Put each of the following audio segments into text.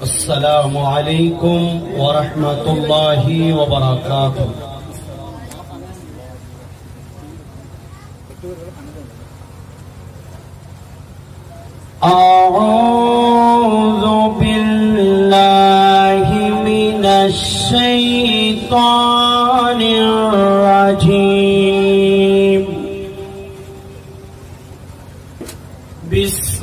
अस्सलामु अलैकुम व रहमतुल्लाहि व बरकातुहू। अऊज़ु बिल्लाहि मिनश शैतानिर रजीम। बिस्मिल्लाहिर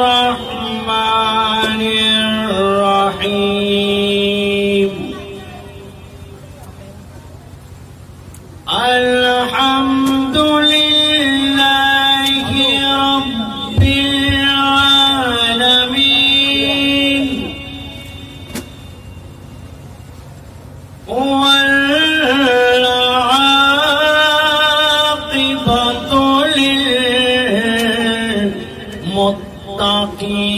रहमानिर रहीम। अल्हम्दुलिल्लाहि रब्बिल आलमीन वल आक़िबतु लिल मुत्तक़ीन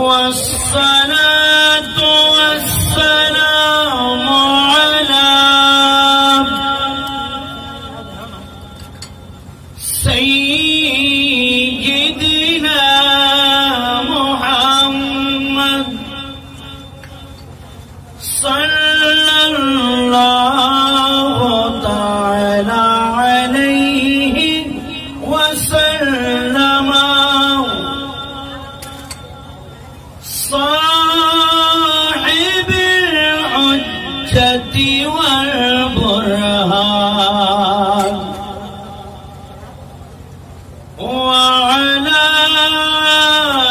वस्सलातु वस्सलामु अला सय्यिदिना मुहम्मद सल्लल्लाहु तआला अलैहि वसल्लम। साहिबिल हुज्जति वल बुरहान वअला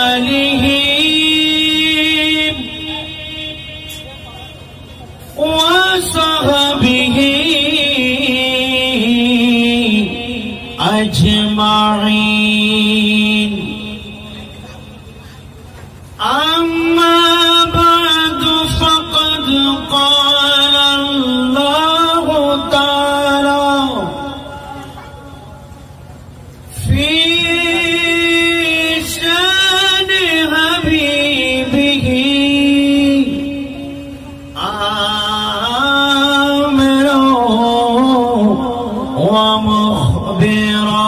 आलिहि वसहबिहि अजमाइन। अम्मा बअदु फ़क़द क़ाल अल्लाहु तआला फ़ी शानि हबीबिही आमिरा व मुख़बिरा।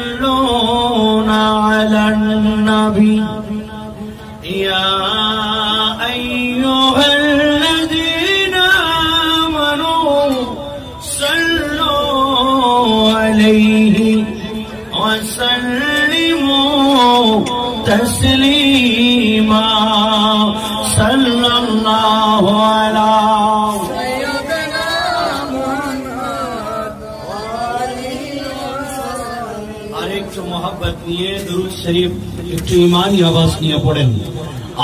युसल्लूना अलन नबी या अय्युहल्लज़ीना आमनू सल्लू अलैहि वसल्लिमू तस्लीमा। सल्लल्लाहु अलैहि मोहब्बत निये दुरूद शरीफ एक ईमानी आवाज निये पढ़ें।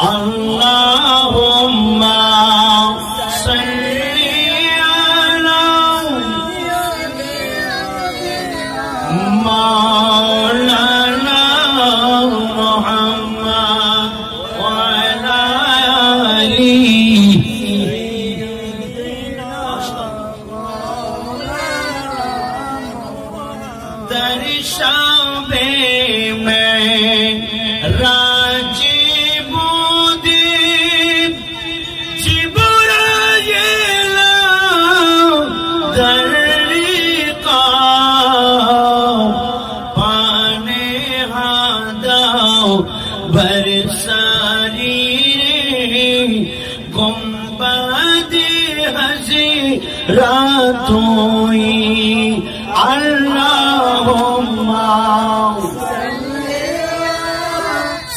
अल्लाहुम्मा सल्ली अला मौलाना मुहम्मद व अला आलिहि। दर्शावे में राजीबो दीप जिब्राइला दरिका पाने हादाओ बरसारी गुम्बद हज़ीरातोई। अल्लाहुम्मा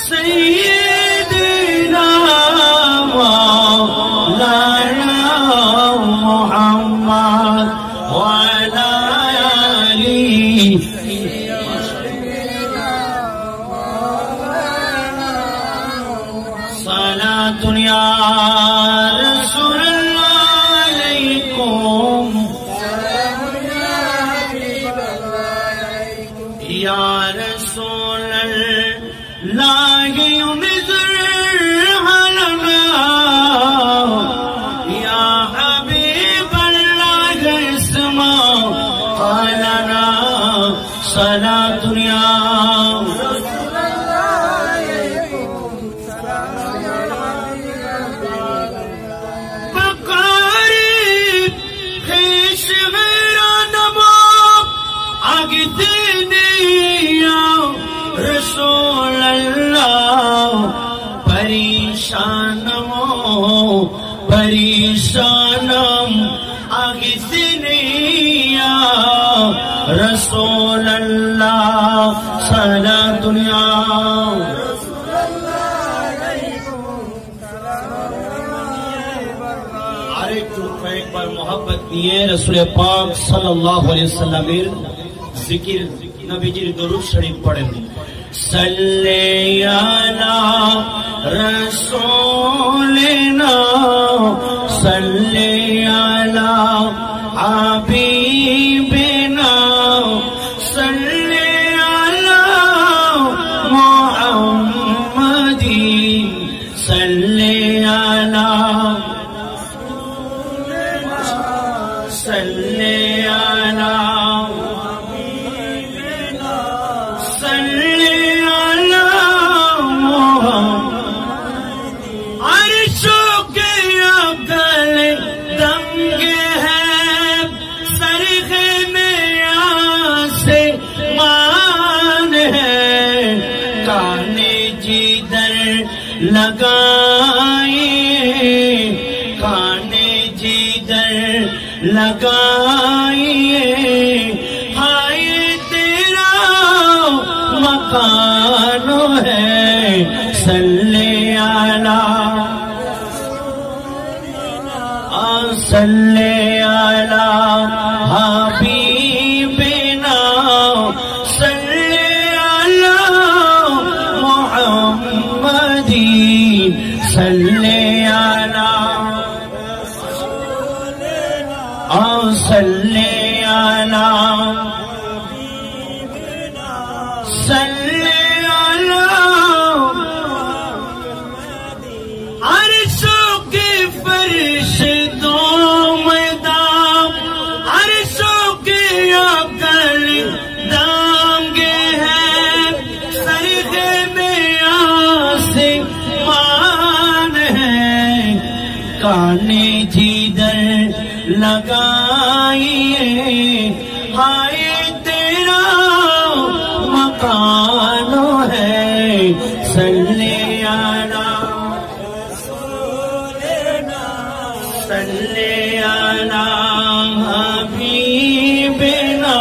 सय्यिदिना मौलाना मुहम्मद व अला आलिहि। सलातुन या रसूलल्लाह अलैकुम या रसूलल्लाह युनज़िर हलना या हबीबल्लाह इस्मा लना। सलातुन या परेशानम आगिसनी या रसूल अल्लाह सारा दुनिया एक बार मोहब्बत निये रसूल पाक सल्लल्लाहु अलैहि वसल्लमेर जिकिर नबीजिर दुरूद शरीफ पढ़ें सल्ले अला रसूलिना सल्ले अला हबीबिना सल्ले अला मुहम्मदिन सल्ले अला सल्ले अला सल्ले अला अर्शों के अकल दंगे हैं सरखे में आसे मान है काने जिधर लगाए काने जिधर लगाइए हाय तेरा मकान है सल्ले अला सल्ले अला हबीबिना सल्ले अला मुहम्मदिन सल्ले अला सल्ले अला सल्ले अला अर्शों के फरिश्तों में दाम अर्शों के अकल दांगे हैं सरखे में आसे मान है काने जिधर लगाइए हाय तेरा मकान है सल्ले अला सल्ले अला हबीबिना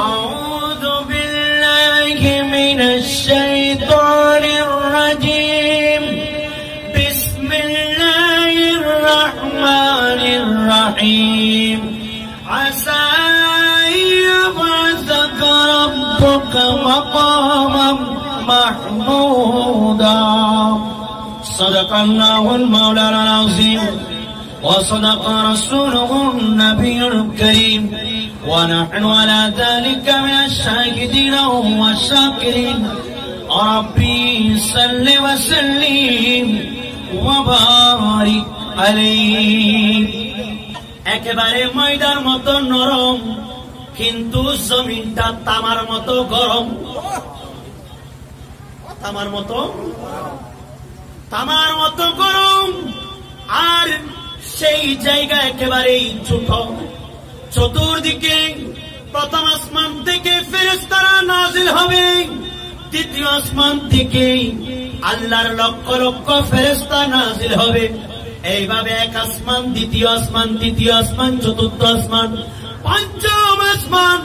अऊज़ु बिल्लाहि मिनश शैतानिर रजीम बिस्मिल्लाहिर्रहमानिर्रहीम असा यबअसक रब्बुक मक़ामम महमूदा सदक़ल्लाहुल मौलाना अज़ीम व सदक़ रसूलुहुन नबियुल करीम व नहनु अला ज़ालिका मिनश शाहिदीन व शाकिरीन रब्बी सल्लि व सल्लिम व बारिक अलैहि एकेबारे मयदार मतो नरम किन्तु जमीनटा तामार मतो गरम तामार मतो गरम আর সেই জায়গা একেবারে ছোট চতুর্দিকে প্রথম আসমান থেকে ফেরেশতারা নাজিল হবে দ্বিতীয় আসমান থেকে আল্লাহর লক্ষ লক্ষ ফেরেশতা নাজিল হবে এইভাবে এক আসমান দ্বিতীয় আসমান তৃতীয় আসমান চতুর্থ আসমান পঞ্চম আসমান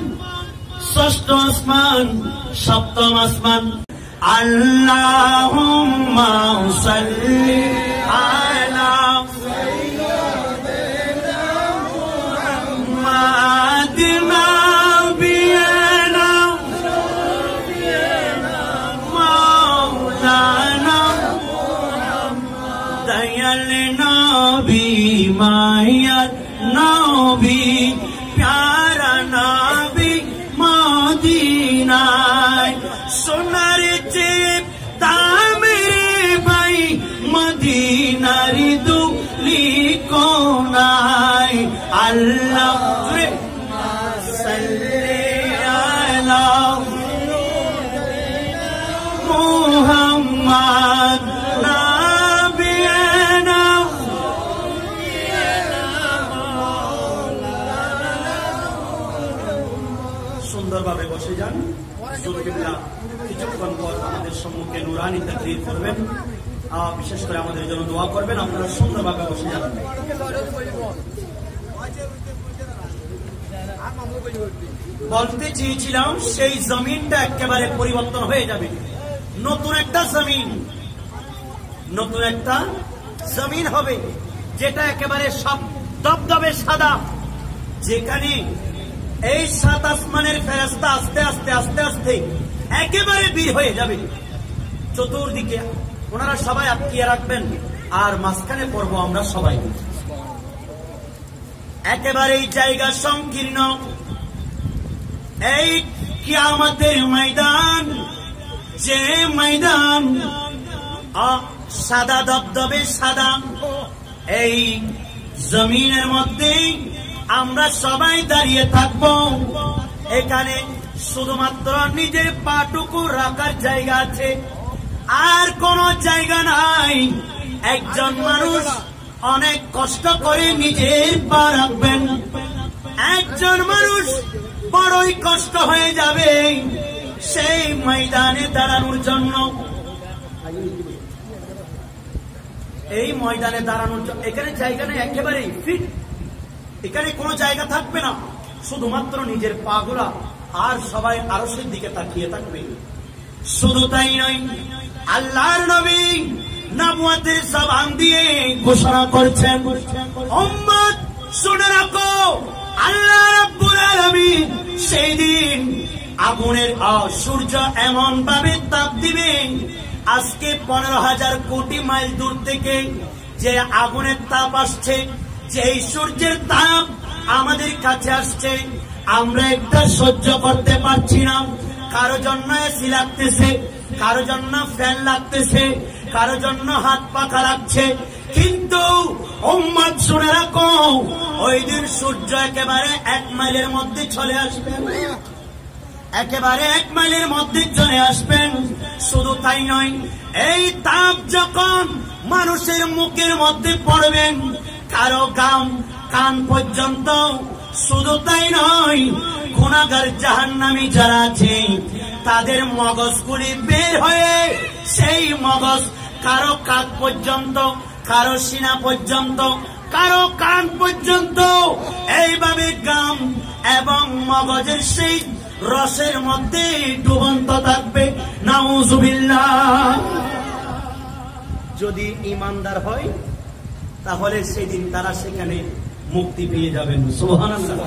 ষষ্ঠ আসমান সপ্তম আসমান আল্লাহুম্মা সাল্লি আলা সাইয়্যিদিনা মুহাম্মাদিন নাবিয়িনা মাওলানা দয়াল নবী মায়াত নবী প্যারা নবী মদিনায় সোনার চেয়ে দামি ভাই মদিনার দুলি কোনায় আল্লাহ সাল্লি আলা মুহাম্মদ নাবিয়িনা সুন্দরভাবে বসে যান যান। কিছুক্ষণ পর আমাদের সম্মুখে নুরানি তাকরীর করবেন, বিশেষ করে আমাদের জন্য দোয়া করবেন। আপনারা সুন্দরভাবে বসে যাবেন। বলতে চেয়েছিলাম সেই জমিনটা একেবারে পরিবর্তন হয়ে যাবে, নতুন একটা জমিন হবে, যেটা একেবারে সব দবদবে সাদা, যেখানে এই সাত আসমানের ফেরেশতা আস্তে আস্তে আস্তে আস্তে একেবারে বীর হয়ে যাবে। চতুর্দিকে ওনারা সবাই আটকিয়ে রাখবেন, আর মাঝখানে পড়বো আমরা সবাই। একেবারে এই জায়গা সংকীর্ণ, এই কিয়ামতের ময়দান, যে ময়দান সাদা দবদবে সাদা, এই জমিনের মধ্যে আমরা সবাই দাঁড়িয়ে থাকব। এখানে শুধুমাত্র নিজের পাটুকু রাখার জায়গা আছে, আর কোন জায়গা নাই। একজন মানুষ অনেক কষ্ট করে নিজের পা রাখবেন, একজন মানুষ বড়ই কষ্ট হয়ে যাবে সেই ময়দানে দাঁড়ানোর জন্য। এই ময়দানে দাঁড়ানোর জন্য এখানে জায়গা নেই, একেবারেই ফিট, এখানে কোনো জায়গা থাকবে না, শুধুমাত্র নিজের পাগুলা, আর সবাই আরশের দিকে তাকিয়ে থাকবে। শুধু তাই নয়, আল্লাহর নবী নবুয়তের জবান দিয়ে ঘোষণা করছেন, উম্মত শুনে রাখো, আল্লাহ রাব্বুল আলামিন সেই দিন আগুনের সূর্য এমন ভাবে তাপ দিবে, আজকে 15,000 কোটি মাইল দূর থেকে যে আগুনের তাপ আসছে, যে সূর্যের তাপ আমাদের কাছে আসছে, আমরা একটা সহ্য করতে পারছি না। কারো জন্য এসি লাগতেছে, কারো জন্য ফ্যান লাগতেছে, কারো জন্য হাত পাখা লাগছে, কিন্তু উম্মত শুনে রাখো, ওই দিন সূর্য একেবারে 1 মাইলের মধ্যে চলে আসবেন, একেবারে 1 মাইলের মধ্যে চলে আসবেন। শুধু তাই নয়, এই তাপ যখন মানুষের মুখের মধ্যে পড়বেন, কারো গাম কান পর্যন্ত, শুধু তাই নয়, গুনাহগার জাহান্নামী যারা আছে তাদের মগজগুলি বের হয়ে সেই মগজ কারো কাঁধ পর্যন্ত, কারো সিনা পর্যন্ত, কারো কান পর্যন্ত এইভাবে গাম এবং মগজের সেই রসের মধ্যে ডুবন্ত থাকবে। নাউযুবিল্লাহ। যদি ইমানদার হয় তাহলে সেদিন তারা সেখানে মুক্তি পেয়ে যাবেন। সুবহানাল্লাহ।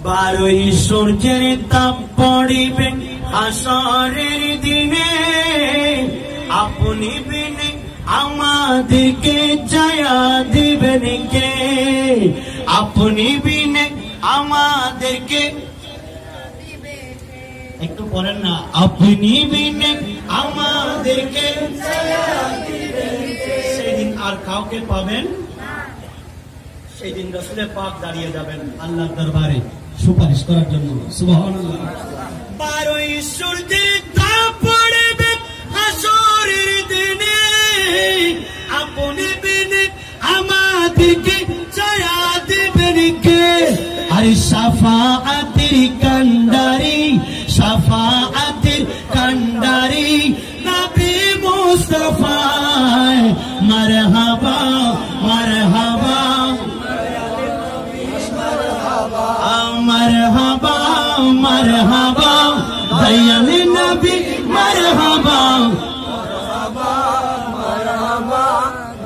12ই সূর্যের তাপ পড়িবে হাসরের দিনে, আপনি বিনে আমাদেরকে জায়া দিবেন কে, আপনি বিনে আমাদেরকে, একটু পড়েন না, আপনি বিনে আমাদেরকে জায়া দিবেন কে। সেদিন আর কাউকে পাবেন, সেদিন রাসূলে পাক দাঁড়িয়ে যাবেন আল্লাহর দরবারে সুপারিশ করার জন্য। সুবহানাল্লাহ। 12ই সূর্যের তাপ পড়বে হাসরের দিনে, আপনি বিনে আমাদেরকে ছায়া দিবেন কে। আরে শাফাআতের কান্ডারি, শাফাআতের কান্ডারি নবী মুস্তাফা, মারহাবা মারহাবা মারহাবা মারহাবা দয়াল নবী, মারহাবা মারহাবা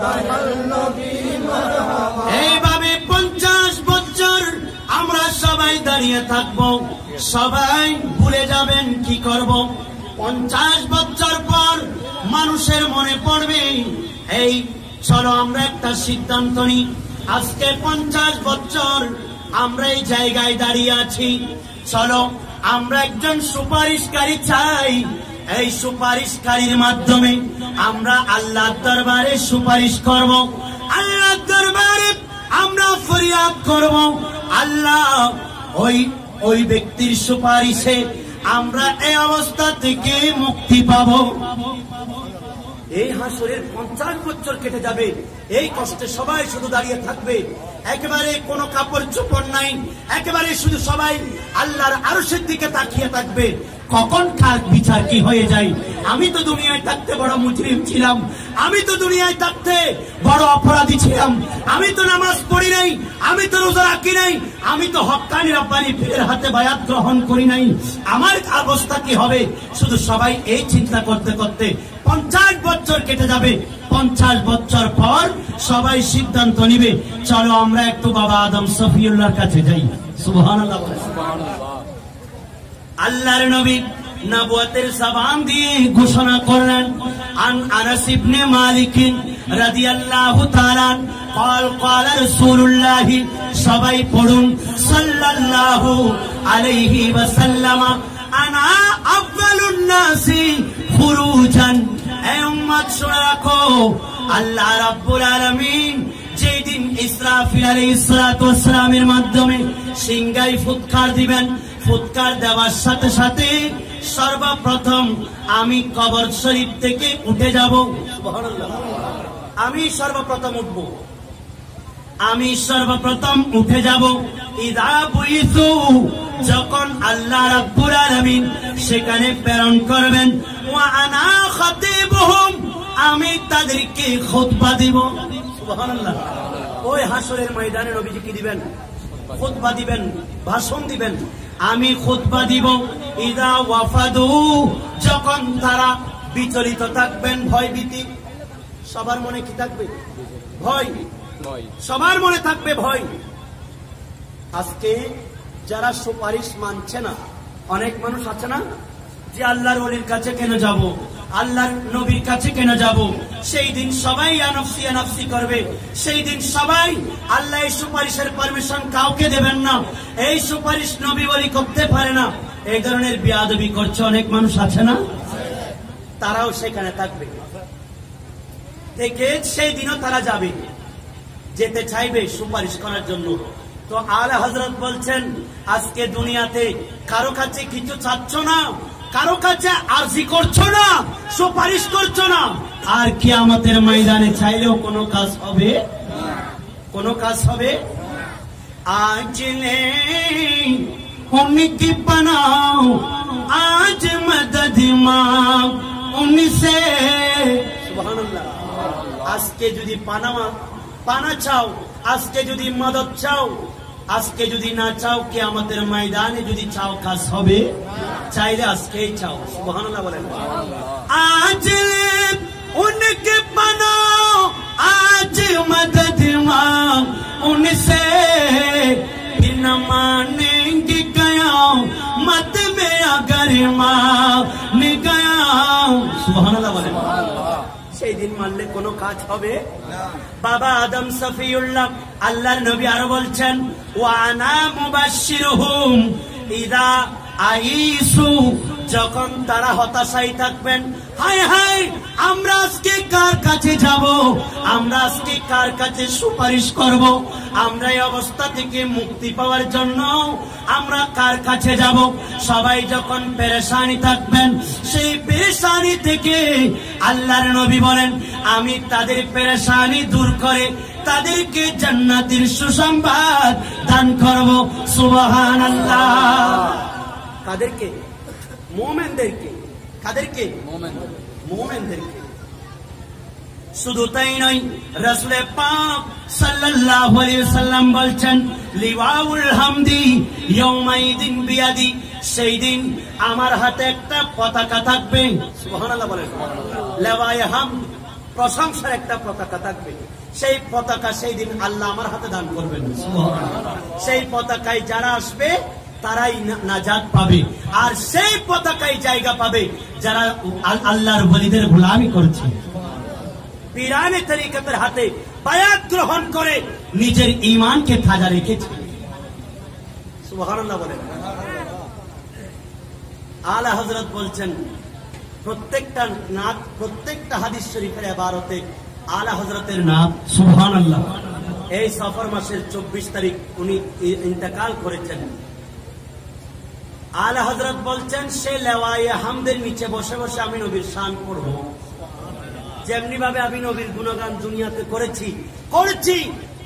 দয়াল নবী, মারহাবা। এইভাবে 50 বছর আমরা সবাই দাঁড়িয়ে থাকব, সবাই ভুলে যাবেন কি করব। 50 বছর পর মানুষের মনে পড়বে, এই চলো আমরা একটা সিদ্ধান্ত নিই, আজকে 50 বছর আমরা এই জায়গায় দাঁড়িয়ে আছি, চলো আমরা একজন সুপারিশকারী চাই। এই সুপারিশকারীর মাধ্যমে আমরা আল্লাহর দরবারে সুপারিশ করব, আল্লাহর দরবারে আমরা ফরিয়াদ করব, আল্লাহ ওই ব্যক্তির সুপারিশে আমরা এই অবস্থা থেকে মুক্তি পাব। এই হাসরের 50 বছর কেটে যাবে, এই কষ্টে সবাই শুধু দাঁড়িয়ে থাকবে, একেবারে কোনো কাপড় চোপড় নাই, একেবারে শুধু সবাই আল্লাহর আরশের দিকে তাকিয়ে থাকবে। কখন কার বিচার কি হয়ে যায়। আমি তো দুনিয়ায় থাকতে বড় মুজরিম ছিলাম, আমি তো দুনিয়ায় থাকতে বড় অপরাধী ছিলাম, আমি তো নামাজ পড়ি নাই, আমি তো রোজা রাখি নাই, আমি তো হক্কানি রব্বানি পীরের হাতে বায়াত গ্রহণ করি নাই, আমার অবস্থা কি হবে। শুধু সবাই এই চিন্তা করতে করতে 50 বছর কেটে যাবে। 50 বছর পর সবাই সিদ্ধান্ত নিবে, চলো আমরা একটু বাবা আদম সফিউল্লাহর কাছে যাই। সুবহানাল্লাহ। আল্লাহর নবী নবুয়তের জবান দিয়ে ঘোষণা করলেন, আন আনাস ইবনে মালিক রাদিয়াল্লাহু তাআলা قال قال رسول الله, সবাই পড়ুন, সাল্লাল্লাহু আলাইহি ওয়াসাল্লাম, আনা আফযালুন নাসি খুরুজান। হে উম্মত শুনে রাখো, আল্লাহ রাব্বুল আলামিন যেদিন ইসরাফিল আলাইহিস সালাতু ওয়াস সালামের মাধ্যমে সিংহায় ফুৎকার দিবেন, ফুৎকার দেওয়ার সাথে সাথে সর্বপ্রথম আমি কবর শরীফ থেকে উঠে যাব। সুবহানাল্লাহ। আমি সর্বপ্রথম উঠব, আমি সর্বপ্রথম উঠে যাব। ইযা বুইসু, যখন আল্লাহ রাব্বুল আলামিন সেখানে প্রেরণ করবেন, ওয়া আনা খাতিবুহুম, আমি তাদেরকে খুতবা দিব। সুবহানাল্লাহ। ওই হাসরের ময়দানে নবীজি কি দিবেন? খুতবা দিবেন, ভাষণ দিবেন। আমি খুতবা দিব। ইযা ওয়াফাদু, যখন তারা বিচলিত থাকবেন, ভয়ভীতি। সবার মনে কি থাকবে? ভয়। সবার মনে থাকবে ভয়। আজকে যারা সুপারিশ মানছে না, অনেক মানুষ আছে না যে আল্লাহর ওলির কাছে কেন যাব, আল্লাহর নবীর কাছে কেন যাব। সেই দিন সবাই আনফসি আনফসি করবে, সেই দিন সবাই আল্লাহ এই সুপারিশের পারমিশন কাউকে দেবেন না, এই সুপারিশ নবী ওলি করতে পারে না, এই ধরনের বেয়াদবি করছে অনেক মানুষ আছে না, তারাও সেখানে থাকবে। থেকে সেই দিনও তারা যাবে, যেতে চাইবে সুপারিশ করার জন্য। তো আলা হযরত বলছেন, আজকে দুনিয়াতে কারো কাছে কিছু চাচ্ছ না, কারো কাছে আরজি করছো না, সুপারিশ করছো না, আর কিয়ামতের ময়দানে চাইলেও কোনো কাজ হবে? কোনো কাজ হবে? আজ নে উনকি পানাও, আজ মদদ মাও উনসে। সুবহানাল্লাহ। আজকে যদি পানা চাও, আজকে যদি মদদ চাও, আজকে যদি না চাও কিয়ামতের ময়দানে যদি চাও কাজ হবে? চাইলে আজকেই চাও। সুবহানাল্লাহ বলেন। আজ উনকে পানাও, আজ মদদ মাও উনসে, बिन मानेंगे कयामत में अगर मान गया। সুবহানাল্লাহ বলেন। সেই দিন মানলে কোনো কাজ হবে না। বাবা আদম সফিউল্লাহ আল্লাহর নবী আরো বলছেন, ওয়া আনা মুবাশশিরুহুম ইযা আইসু, যখন তারা হতাশায় থাকবেন, হায় হায় আমরা আজকে কার কাছে যাব, আমরা আজকে কার কাছে সুপারিশ করব, আমরা এই অবস্থা থেকে মুক্তি পাওয়ার জন্য আমরা কার কাছে যাব। সবাই যখন পেরেশানি থাকবেন, সেই পেরেশানি থেকে আল্লাহর নবী বলেন, আমি তাদের পেরেশানি দূর করে তাদেরকে জান্নাতের সুসংবাদ দান করব। সুবহানাল্লাহ। কাদেরকে? মুমিনদেরকে। কাদেরকে? মুমিনদেরকে। শুধু তাই নয়, রাসূল পাক সাল্লাল্লাহু আলাইহি ওয়াসাল্লাম বলছেন, লিওয়াউল হামদি ইয়াউমাইদিন বিয়াদি, সেই দিন আমার হাতে একটা পতাকা থাকবে। সুবহানাল্লাহ বলেন। লিওয়ায়ে হামদ, প্রশংসার একটা পতাকা থাকবে। সেই পতাকা সেই দিন আল্লাহ আমার হাতে দান করবেন। সুবহানাল্লাহ। সেই পতাকায় যারা আসবে তারাই নাজাত পাবে, আর সেই পতাকায় জায়গা পাবে যারা আল্লাহর ওলিদের গোলামি করছে, পীরানে তরিকতের হাতে বায়াত গ্রহণ করে নিজের ঈমানকে তাজা রেখেছে। সুবহানাল্লাহ বলেন। আলা হযরত বলছেন, প্রত্যেকটা হাদিস শরীফের ইবারতে আলা হযরতের নাম। সুবহানাল্লাহ। এই সফর মাসের 24 তারিখ উনি ইন্তেকাল করেছেন। আলা হযরত বলছেন, সে লেওয়ায়ে হামদের নিচে বসে বসে আমি নবীর শান করব। যেমনি ভাবে আমি নবীর গুণগান দুনিয়াতে করেছি,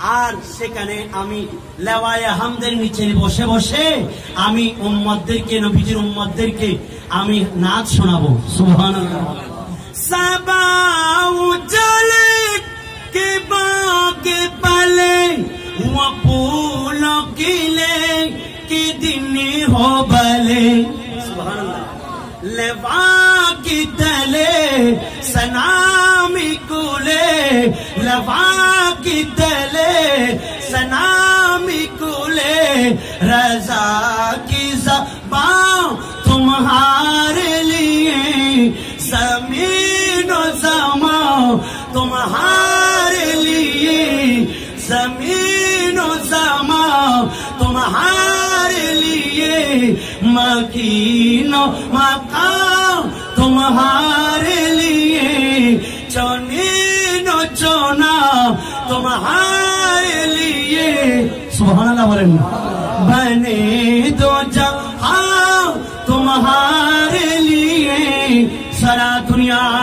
আর সেখানে আমি লেওয়ায়ে হামদের নিচে বসে বসে আমি উম্মতদেরকে, নবীজির উম্মতদেরকে আমি নাচ শোনাবো। সুবহানাল্লাহ। সাবাউ চলে কে বাকে পালে वो फूलों किले के दिन हो भले। सुभानअल्लाह। लेवा की तले सनामी कुले, लेवा की तले सनामी कुले, रजा की ज़बान तुम्हारे लिए, ज़मीन और ज़मा तुम्हारे लिए, ज़मीन और ज़मा तुम्हारे लिए, मकीनो मकाम तुम्हारे लिए, चौनीनो चौना तुम्हारे लिए। सुभानअल्लाह बोलें। बने दो जहां तुम्हारे लिए, सारा दुनिया